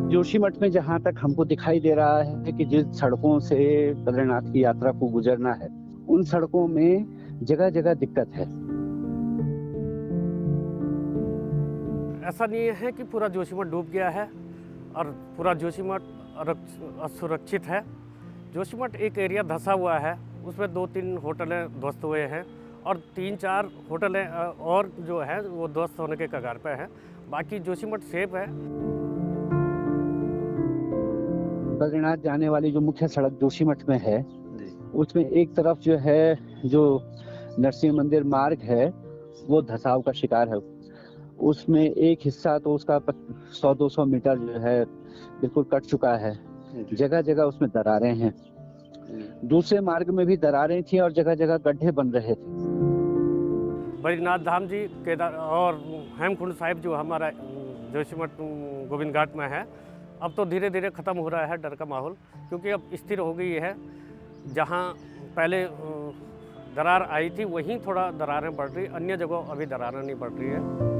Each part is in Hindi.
जोशीमठ में जहाँ तक हमको दिखाई दे रहा है कि जिन सड़कों से बद्रीनाथ की यात्रा को गुजरना है, उन सड़कों में जगह-जगह दिक्कत है। ऐसा नहीं है कि पूरा जोशीमठ डूब गया है और पूरा जोशीमठ असुरक्षित है। जोशीमठ एक एरिया धंसा हुआ है, उसमें 2-3 होटलें ध्वस्त हुए हैं और 3-4 होटलें और जो है वो ध्वस्त होने के कगार पे हैं। बाकी जोशीमठ सेफ है। बद्रीनाथ जाने वाली जो मुख्य सड़क जोशीमठ में है, उसमें एक तरफ जो है, जो नरसिंह मंदिर मार्ग है, वो धंसाव का शिकार है। उसमें एक हिस्सा तो उसका 100-200 मीटर जो है बिल्कुल कट चुका है। जगह-जगह उसमें दरारें हैं। दूसरे मार्ग में भी दरारें थी और जगह-जगह गड्ढे बन रहे थे। बद्रीनाथ धाम जी, केदार और हेमकुंड साहिब जो हमारा जोशीमठ गोविंद घाट में है, अब तो धीरे धीरे ख़त्म हो रहा है डर का माहौल, क्योंकि अब स्थिर हो गई है। जहाँ पहले दरार आई थी वहीं थोड़ा दरारें बढ़ रही, अन्य जगह अभी दरारें नहीं बढ़ रही है।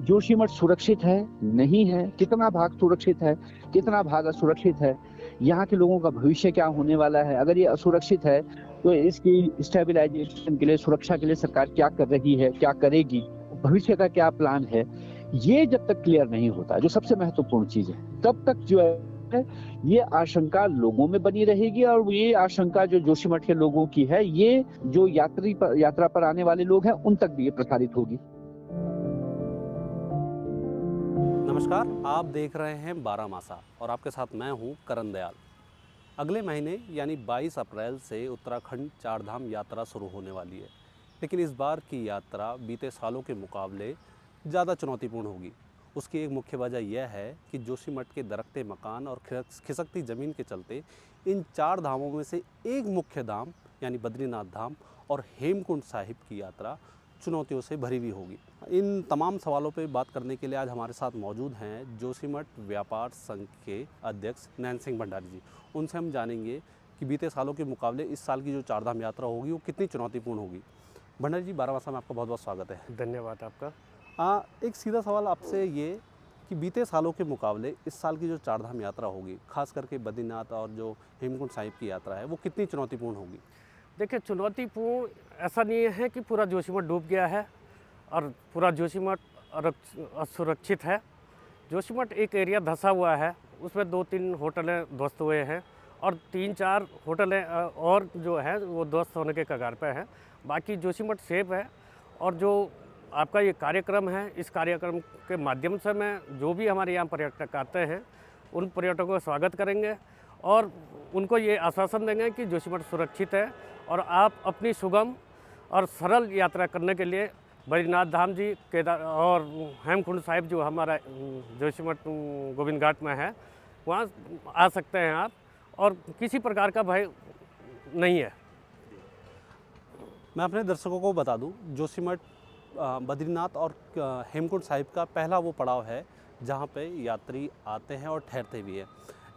जोशीमठ सुरक्षित है, नहीं है, कितना भाग सुरक्षित है, कितना भाग असुरक्षित है, यहाँ के लोगों का भविष्य क्या होने वाला है, अगर ये असुरक्षित है तो इसकी स्टेबलाइजेशन के लिए, सुरक्षा के लिए सरकार क्या कर रही है, क्या करेगी, भविष्य का क्या प्लान है, ये जब तक क्लियर नहीं होता, जो सबसे महत्वपूर्ण चीज है, तब तक जो है ये आशंका लोगों में बनी रहेगी और ये आशंका जो जोशीमठ के लोगों की है, ये जो यात्रा पर आने वाले लोग हैं उन तक भी ये प्रसारित होगी। नमस्कार, आप देख रहे हैं बारामासा और आपके साथ मैं हूं करण दयाल। अगले महीने यानी 22 अप्रैल से उत्तराखंड चारधाम यात्रा शुरू होने वाली है, लेकिन इस बार की यात्रा बीते सालों के मुकाबले ज़्यादा चुनौतीपूर्ण होगी। उसकी एक मुख्य वजह यह है कि जोशीमठ के दरकते मकान और खिसकती ज़मीन के चलते इन 4 धामों में से एक मुख्य धाम यानी बद्रीनाथ धाम और हेमकुंड साहिब की यात्रा चुनौतियों से भरी हुई होगी। इन तमाम सवालों पर बात करने के लिए आज हमारे साथ मौजूद हैं जोशीमठ व्यापार संघ के अध्यक्ष नैन सिंह भंडारी जी। उनसे हम जानेंगे कि बीते सालों के मुकाबले इस साल की जो चारधाम यात्रा होगी वो कितनी चुनौतीपूर्ण होगी। भंडारी जी, बारामासा में आपका बहुत बहुत स्वागत है। धन्यवाद आपका। एक सीधा सवाल आपसे ये कि बीते सालों के मुकाबले इस साल की जो चारधाम यात्रा होगी, खास करके बद्रीनाथ और जो हेमकुंड साहिब की यात्रा है, वो कितनी चुनौतीपूर्ण होगी? देखिए, चुनौतीपूर्ण ऐसा नहीं है कि पूरा जोशीमठ डूब गया है और पूरा जोशीमठ असुरक्षित है। जोशीमठ एक एरिया धंसा हुआ है, उसमें 2-3 होटलें ध्वस्त हुए हैं और 3-4 होटलें और जो है वो ध्वस्त होने के कगार पे हैं। बाकी जोशीमठ सेफ है और जो आपका ये कार्यक्रम है, इस कार्यक्रम के माध्यम से मैं जो भी हमारे यहाँ पर्यटक आते हैं उन पर्यटकों का स्वागत करेंगे और उनको ये आश्वासन देंगे कि जोशीमठ सुरक्षित है और आप अपनी सुगम और सरल यात्रा करने के लिए बद्रीनाथ धाम जी, केदार और हेमकुंड साहिब जो हमारा जोशीमठ गोविंद घाट में है, वहाँ आ सकते हैं आप और किसी प्रकार का भय नहीं है। मैं अपने दर्शकों को बता दूं, जोशीमठ बद्रीनाथ और हेमकुंड साहिब का पहला वो पड़ाव है जहाँ पे यात्री आते हैं और ठहरते भी हैं।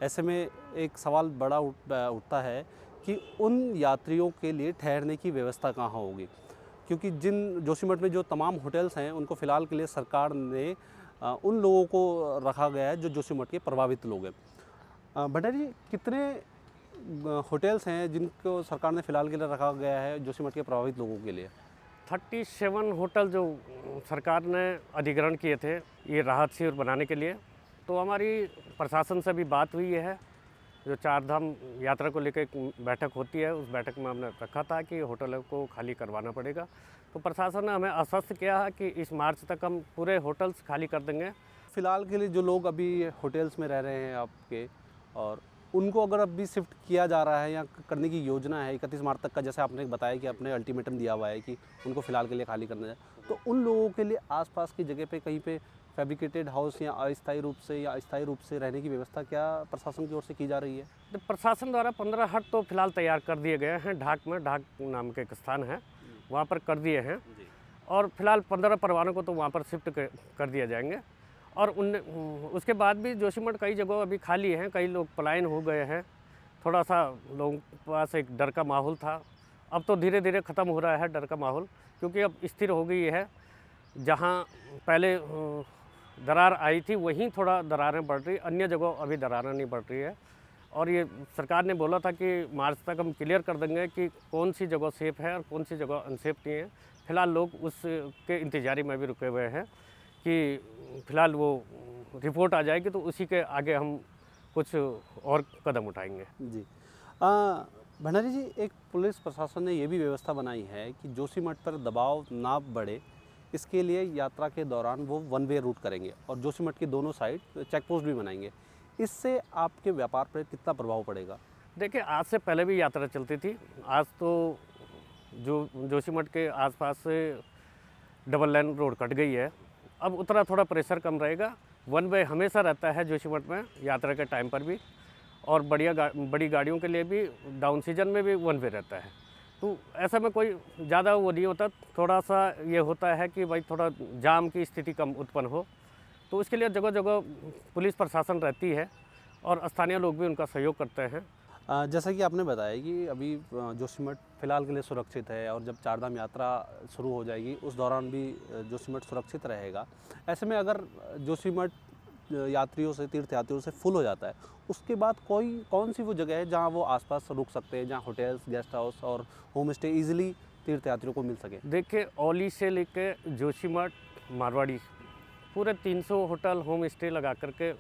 ऐसे में एक सवाल बड़ा उठता है कि उन यात्रियों के लिए ठहरने की व्यवस्था कहाँ होगी, क्योंकि जिन जोशीमठ में जो तमाम होटल्स हैं उनको फ़िलहाल के लिए सरकार ने उन लोगों को रखा गया है जो जोशीमठ के प्रभावित लोग हैं। भंडारी जी, कितने होटल्स हैं जिनको सरकार ने फ़िलहाल के लिए रखा गया है जोशीमठ के प्रभावित लोगों के लिए? 37 होटल जो सरकार ने अधिग्रहण किए थे ये राहत शिविर बनाने के लिए, तो हमारी प्रशासन से भी बात हुई है। जो चारधाम यात्रा को लेकर एक बैठक होती है, उस बैठक में हमने रखा था कि होटलों को खाली करवाना पड़ेगा। तो प्रशासन ने हमें आश्वस्त किया है कि इस मार्च तक हम पूरे होटल्स खाली कर देंगे। फ़िलहाल के लिए जो लोग अभी होटल्स में रह रहे हैं आपके, और उनको अगर अभी शिफ्ट किया जा रहा है या करने की योजना है 31 मार्च तक का, जैसे आपने बताया कि आपने अल्टीमेटम दिया हुआ है कि उनको फ़िलहाल के लिए खाली करना है, तो उन लोगों के लिए आसपास की जगह पे कहीं पे फैब्रिकेटेड हाउस या अस्थायी रूप से या अस्थायी रूप से रहने की व्यवस्था क्या प्रशासन की ओर से की जा रही है? तो प्रशासन द्वारा 15 हट तो फिलहाल तैयार कर दिए गए हैं। ढाक में, ढाक नाम के एक स्थान है, वहाँ पर कर दिए हैं और फिलहाल 15 परिवारों को तो वहाँ पर शिफ्ट कर दिया जाएंगे। और उसके बाद भी जोशीमठ कई जगह अभी खाली हैं, कई लोग पलायन हो गए हैं, थोड़ा सा लोगों के पास एक डर का माहौल था। अब तो धीरे धीरे ख़त्म हो रहा है डर का माहौल, क्योंकि अब स्थिर हो गई है। जहाँ पहले दरार आई थी वहीं थोड़ा दरारें बढ़ रही, अन्य जगह अभी दरारें नहीं बढ़ रही है। और ये सरकार ने बोला था कि मार्च तक हम क्लियर कर देंगे कि कौन सी जगह सेफ़ है और कौन सी जगह अनसेफ नहीं है। फ़िलहाल लोग उसके इंतज़ारी में भी रुके हुए हैं कि फ़िलहाल वो रिपोर्ट आ जाएगी तो उसी के आगे हम कुछ और कदम उठाएंगे। जी भंडारी जी, एक पुलिस प्रशासन ने ये भी व्यवस्था बनाई है कि जोशीमठ पर दबाव ना बढ़े, इसके लिए यात्रा के दौरान वो वन वे रूट करेंगे और जोशीमठ की दोनों साइड चेक पोस्ट भी बनाएंगे। इससे आपके व्यापार पर कितना प्रभाव पड़ेगा? देखिए, आज से पहले भी यात्रा चलती थी। आज तो जो जोशीमठ के आसपास से डबल लाइन रोड कट गई है। अब उतना थोड़ा प्रेशर कम रहेगा। वन वे हमेशा रहता है जोशीमठ में यात्रा के टाइम पर भी, और बड़ी गाड़ियों के लिए भी डाउन सीजन में भी वन वे रहता है। तो ऐसा में कोई ज़्यादा वो नहीं होता। थोड़ा सा ये होता है कि भाई थोड़ा जाम की स्थिति कम उत्पन्न हो, तो उसके लिए जगह जगह पुलिस प्रशासन रहती है और स्थानीय लोग भी उनका सहयोग करते हैं। जैसा कि आपने बताया कि अभी जोशीमठ फ़िलहाल के लिए सुरक्षित है और जब चारधाम यात्रा शुरू हो जाएगी उस दौरान भी जोशीमठ सुरक्षित रहेगा। ऐसे में अगर जोशीमठ यात्रियों से, तीर्थयात्रियों से फुल हो जाता है, उसके बाद कौन सी वो जगह है जहां वो आसपास रुक सकते हैं, जहां होटल्स, गेस्ट हाउस और होम स्टे ईजिली तीर्थयात्रियों को मिल सके? देखिए, औली से लेके जोशीमठ, मारवाड़ी, पूरे 300 होटल होम स्टे लगा करके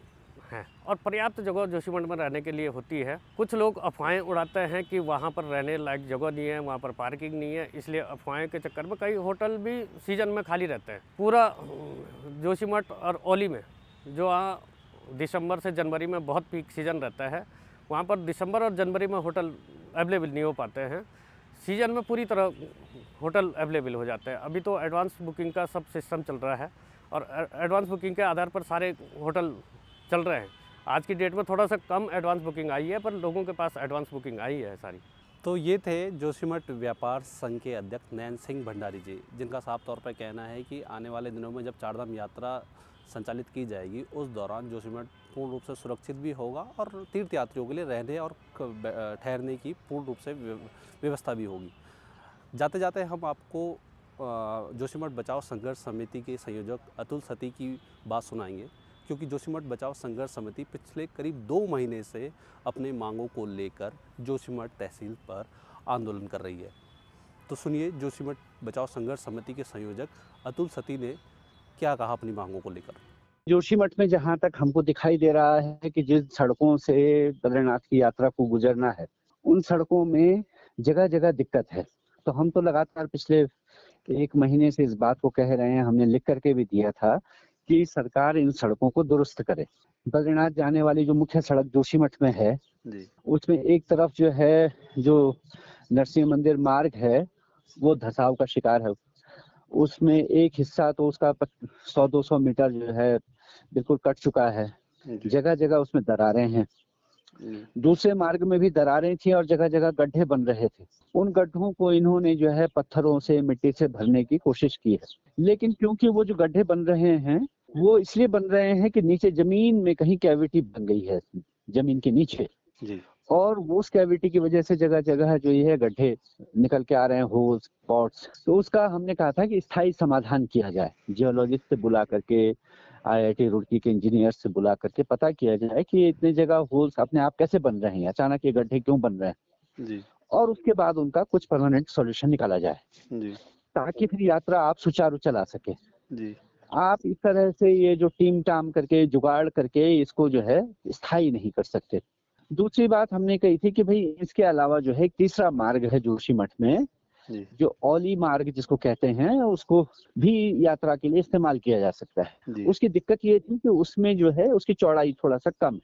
हैं और पर्याप्त जगह जोशीमठ में रहने के लिए होती है। कुछ लोग अफवाहें उड़ाते हैं कि वहाँ पर रहने लायक जगह नहीं है, वहाँ पर पार्किंग नहीं है, इसलिए अफवाहें के चक्कर में कई होटल भी सीजन में खाली रहते हैं। पूरा जोशीमठ और औली में जो वहाँ दिसंबर से जनवरी में बहुत पीक सीज़न रहता है, वहाँ पर दिसंबर और जनवरी में होटल अवेलेबल नहीं हो पाते हैं। सीज़न में पूरी तरह होटल अवेलेबल हो जाते हैं। अभी तो एडवांस बुकिंग का सब सिस्टम चल रहा है और एडवांस बुकिंग के आधार पर सारे होटल चल रहे हैं। आज की डेट में थोड़ा सा कम एडवांस बुकिंग आई है, पर लोगों के पास एडवांस बुकिंग आई है सारी। तो ये थे जोशीमठ व्यापार संघ के अध्यक्ष नयन सिंह भंडारी जी, जिनका साफ तौर पर कहना है कि आने वाले दिनों में जब चारधाम यात्रा संचालित की जाएगी उस दौरान जोशीमठ पूर्ण रूप से सुरक्षित भी होगा और तीर्थयात्रियों के लिए रहने और ठहरने की पूर्ण रूप से व्यवस्था भी होगी। जाते जाते हम आपको जोशीमठ बचाओ संघर्ष समिति के संयोजक अतुल सती की बात सुनाएंगे, क्योंकि जोशीमठ बचाओ संघर्ष समिति पिछले करीब 2 महीने से अपने मांगों को लेकर जोशीमठ तहसील पर आंदोलन कर रही है। तो सुनिए जोशीमठ बचाओ संघर्ष समिति के संयोजक अतुल सती ने क्या कहा अपनी मांगों को लेकर। जोशीमठ में जहाँ तक हमको दिखाई दे रहा है कि जिन सड़कों से बद्रीनाथ की यात्रा को गुजरना है, उन सड़कों में जगह जगह दिक्कत है। तो हम तो लगातार पिछले 1 महीने से इस बात को कह रहे हैं, हमने लिख करके भी दिया था कि सरकार इन सड़कों को दुरुस्त करे। बद्रीनाथ जाने वाली जो मुख्य सड़क जोशीमठ में है जी, उसमें एक तरफ जो है जो नरसिंह मंदिर मार्ग है वो धसाव का शिकार है। उसमें एक हिस्सा तो उसका 100-200 मीटर जो है बिल्कुल कट चुका है। जगह जगह उसमें दरारें हैं। दूसरे मार्ग में भी दरारें थी और जगह जगह गड्ढे बन रहे थे। उन गड्ढों को इन्होंने जो है पत्थरों से, मिट्टी से भरने की कोशिश की है, लेकिन क्योंकि वो जो गड्ढे बन रहे हैं वो इसलिए बन रहे हैं कि नीचे जमीन में कहीं कैविटी बन गई है, जमीन के नीचे जी, और वो उस कैविटी की वजह से जगह जगह जो ये है गड्ढे निकल के आ रहे हैं, होल्स, पॉट्स। तो उसका हमने कहा था कि स्थायी समाधान किया जाए, जियोलॉजिस्ट से बुला करके, IIT रुड़की के इंजीनियर से बुला करके पता किया जाए कि इतने जगह होल्स अपने आप कैसे बन रहे हैं, अचानक ये गड्ढे क्यों बन रहे हैं जी, और उसके बाद उनका कुछ परमानेंट सॉल्यूशन निकाला जाए जी, ताकि फिर यात्रा आप सुचारू चला सके जी। आप इस तरह से ये जो टीम टाम करके जुगाड़ करके इसको जो है स्थायी नहीं कर सकते। दूसरी बात हमने कही थी कि भाई इसके अलावा जो है तीसरा मार्ग है जोशीमठ में जो औली मार्ग जिसको कहते हैं, उसको भी यात्रा के लिए इस्तेमाल किया जा सकता है। उसकी दिक्कत ये थी कि उसमें जो है उसकी चौड़ाई थोड़ा सा कम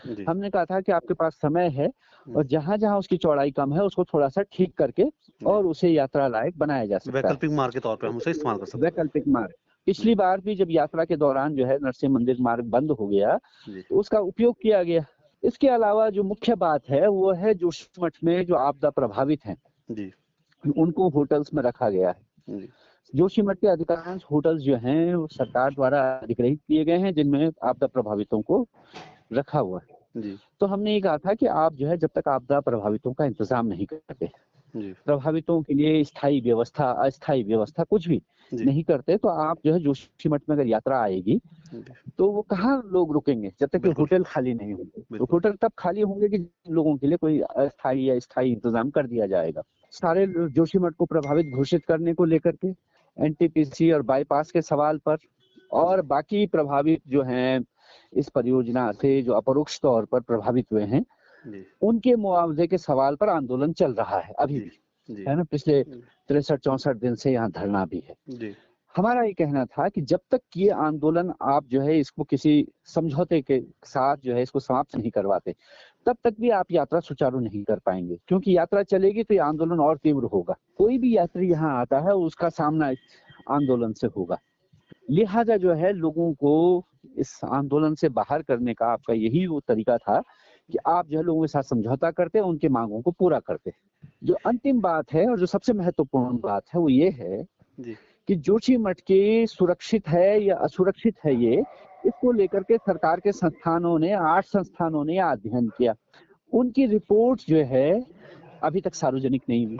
है। हमने कहा था कि आपके पास समय है और जहां जहां उसकी चौड़ाई कम है उसको थोड़ा सा ठीक करके और उसे यात्रा लायक बनाया जा सकता है। वैकल्पिक मार्ग के तौर पर हम उसे इस्तेमाल कर सकते हैं। वैकल्पिक मार्ग पिछली बार भी जब यात्रा के दौरान जो है नरसिंह मंदिर मार्ग बंद हो गया तो उसका उपयोग किया गया। इसके अलावा जो मुख्य बात है वो है जोशीमठ में जो आपदा प्रभावित हैं जी, उनको होटल्स में रखा गया है। जोशीमठ के अधिकांश होटल्स जो हैं वो सरकार द्वारा अधिग्रहित किए गए हैं जिनमें आपदा प्रभावितों को रखा हुआ है जी, तो हमने ये कहा था कि आप जो है जब तक आपदा प्रभावितों का इंतजाम नहीं करते, जी, प्रभावितों के लिए स्थायी व्यवस्था, अस्थायी व्यवस्था कुछ भी जी, नहीं करते, तो आप जो है जोशीमठ में अगर यात्रा आएगी, जी, तो वो कहाँ लोग रुकेंगे जब तक कि बिल्कुल, होटल खाली नहीं होंगे। तो बिल्कुल। होटल तब खाली होंगे कि जिन लोगों के लिए कोई अस्थायी या स्थायी इंतजाम कर दिया जाएगा। सारे जोशीमठ को प्रभावित घोषित करने को लेकर के एनटीपीसी और बाईपास के सवाल पर और बाकी प्रभावित जो हैं इस परियोजना से जो अपरोक्ष तौर पर प्रभावित हुए हैं, जी, उनके मुआवजे के सवाल पर आंदोलन चल रहा है अभी जी, भी, जी, है ना? पिछले 63-64 दिन से यहाँ धरना भी है। जी, हमारा ये कहना था कि जब तक ये आंदोलन आप जो है इसको किसी समझौते के साथ जो है इसको समाप्त नहीं करवाते, तब तक भी आप यात्रा सुचारू नहीं कर पाएंगे, क्योंकि यात्रा चलेगी तो ये आंदोलन और तीव्र होगा। कोई भी यात्री यहाँ आता है उसका सामना इस आंदोलन से होगा। लिहाजा जो है लोगों को इस आंदोलन से बाहर करने का आपका यही वो तरीका था कि आप जो है लोगों के साथ समझौता करते, उनकी मांगों को पूरा करते। जो अंतिम बात है और जो सबसे महत्वपूर्ण बात है वो ये है जी, कि जोशीमठ के सुरक्षित है या असुरक्षित है ये, इसको लेकर के सरकार के संस्थानों ने 8 संस्थानों ने अध्ययन किया। उनकी रिपोर्ट जो है अभी तक सार्वजनिक नहीं हुई।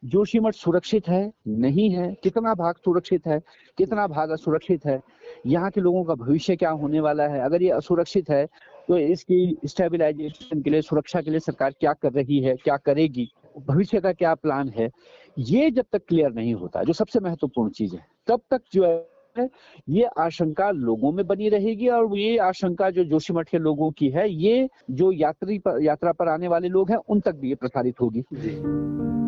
जोशीमठ सुरक्षित है, नहीं है, कितना भाग सुरक्षित है, कितना भाग असुरक्षित है, यहाँ के लोगों का भविष्य क्या होने वाला है, अगर ये असुरक्षित है तो इसकी स्टेबलाइजेशन के लिए, सुरक्षा के लिए सरकार क्या कर रही है, क्या करेगी, भविष्य का क्या प्लान है, ये जब तक क्लियर नहीं होता, जो सबसे महत्वपूर्ण चीज है, तब तक जो है ये आशंका लोगों में बनी रहेगी और ये आशंका जो जोशीमठ के लोगों की है, ये जो यात्रा पर आने वाले लोग हैं उन तक भी ये प्रसारित होगी। जी।